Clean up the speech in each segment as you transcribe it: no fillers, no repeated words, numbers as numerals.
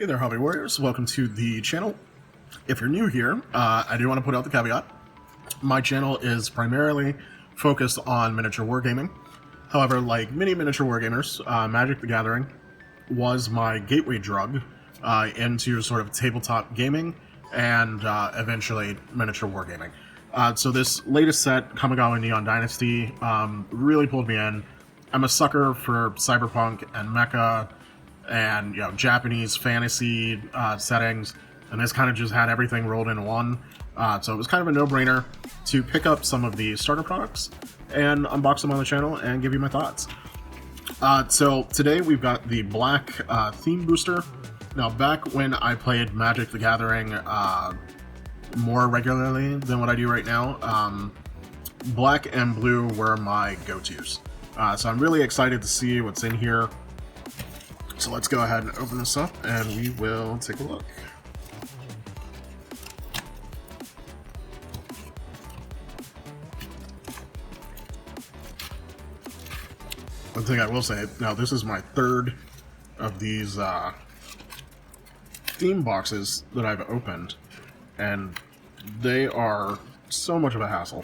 Hey there, Hobby Warriors. Welcome to the channel. If you're new here, I do want to put out the caveat. My channel is primarily focused on miniature wargaming. However, like many miniature wargamers, Magic the Gathering was my gateway drug into sort of tabletop gaming and eventually miniature wargaming. So this latest set, Kamigawa Neon Dynasty, really pulled me in. I'm a sucker for cyberpunk and mecha and Japanese fantasy settings, and this kind of just had everything rolled into one. So it was kind of a no-brainer to pick up some of the starter products and unbox them on the channel and give you my thoughts. So today we've got the black theme booster. Now, back when I played Magic the Gathering more regularly than what I do right now, black and blue were my go-tos. So I'm really excited to see what's in here. So let's go ahead and open this up and we will take a look. One thing I will say, now this is my third of these theme boxes that I've opened, and they are so much of a hassle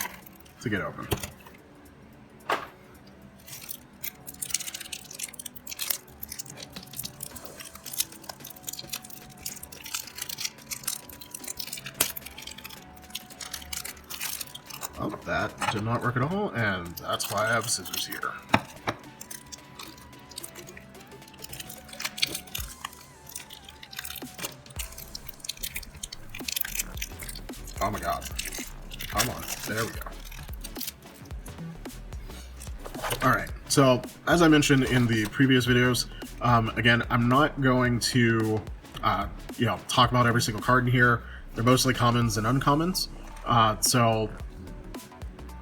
to get open. Oh, that did not work at all, and that's why I have scissors here. Oh my god. Come on. There we go. Alright, so as I mentioned in the previous videos, again, I'm not going to talk about every single card in here. They're mostly commons and uncommons. So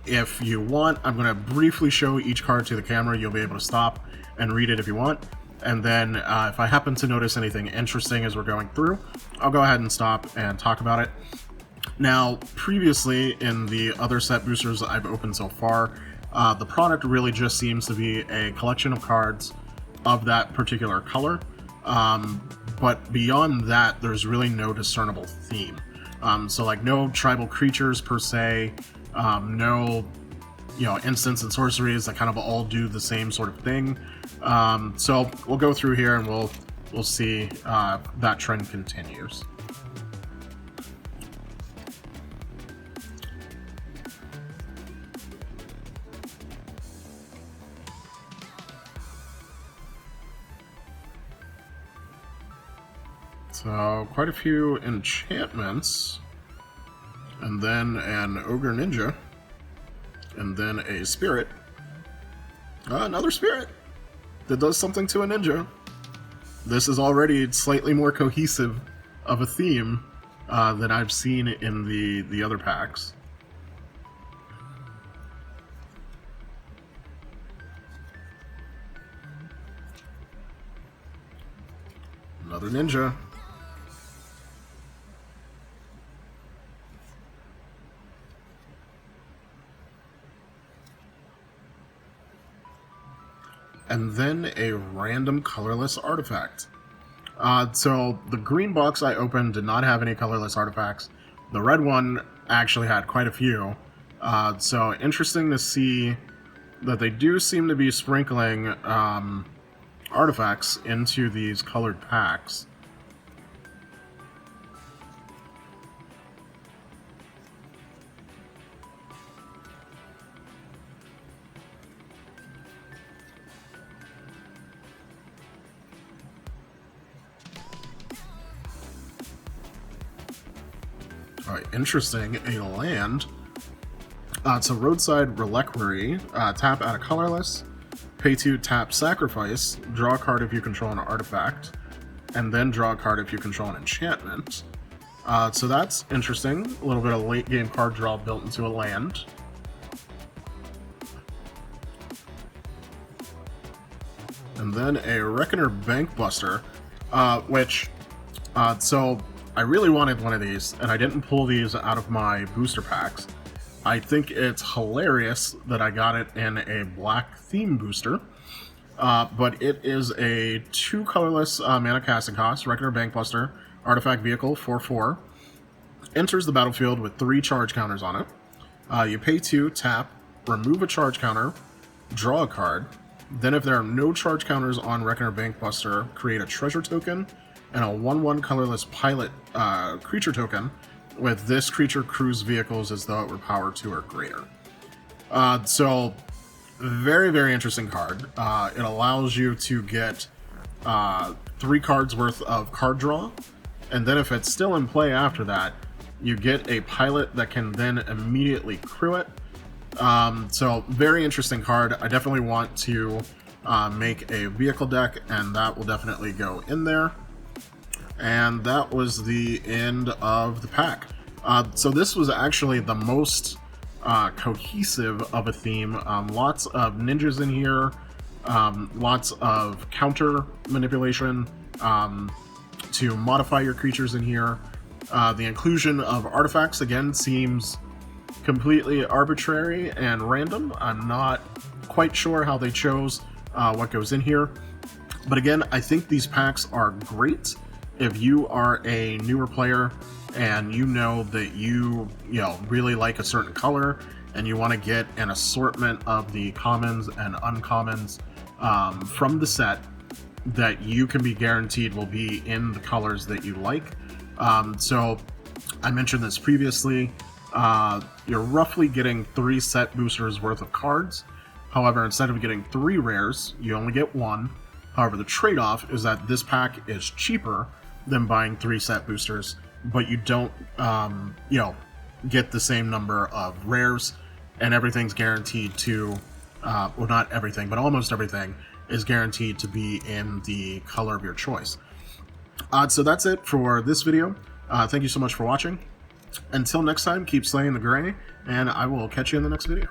if you want, I'm going to briefly show each card to the camera. You'll be able to stop and read it if you want. And then if I happen to notice anything interesting as we're going through, I'll go ahead and stop and talk about it. Now, previously in the other set boosters I've opened so far, the product really just seems to be a collection of cards of that particular color. But beyond that, there's really no discernible theme. So like no tribal creatures per se, no instants and sorceries that kind of all do the same sort of thing. So we'll go through here and we'll see that trend continues. So quite a few enchantments, and then an ogre ninja, and then a spirit. Another spirit that does something to a ninja. This is already slightly more cohesive of a theme than I've seen in the other packs. Another ninja. And then a random colorless artifact. So the green box I opened did not have any colorless artifacts. The red one actually had quite a few. So interesting to see that they do seem to be sprinkling artifacts into these colored packs. Interesting, a land. It's a roadside reliquary. Tap, add a colorless. Pay 2, tap, sacrifice. Draw a card if you control an artifact. And then draw a card if you control an enchantment. So that's interesting. A little bit of late game card draw built into a land. And then a Reckoner Bankbuster, so I really wanted one of these, and I didn't pull these out of my booster packs. I think it's hilarious that I got it in a black theme booster. but it is a 2 colorless mana casting cost, Reckoner Bankbuster, artifact vehicle, 4/4. Enters the battlefield with 3 charge counters on it. You pay 2, tap, remove a charge counter, draw a card. Then if there are no charge counters on Reckoner Bankbuster, create a treasure token and a 1/1 colorless pilot creature token with this creature cruise vehicles as though it were power 2 or greater. So, very, very interesting card. It allows you to get 3 cards worth of card draw, and then if it's still in play after that, you get a pilot that can then immediately crew it. So, very interesting card. I definitely want to make a vehicle deck, and that will definitely go in there. And that was the end of the pack. So this was actually the most cohesive of a theme. Lots of ninjas in here, lots of counter manipulation to modify your creatures in here. The inclusion of artifacts, again, seems completely arbitrary and random. I'm not quite sure how they chose what goes in here. But again, I think these packs are great if you are a newer player and you know that you really like a certain color and you want to get an assortment of the commons and uncommons from the set that you can be guaranteed will be in the colors that you like. So I mentioned this previously, you're roughly getting 3 set boosters worth of cards. However, instead of getting 3 rares, you only get 1. However, the trade-off is that this pack is cheaper than buying 3 set boosters, but you don't, get the same number of rares, and everything's guaranteed to, well, not everything, but almost everything is guaranteed to be in the color of your choice. So that's it for this video. Thank you so much for watching. Until next time, keep slaying the gray, and I will catch you in the next video.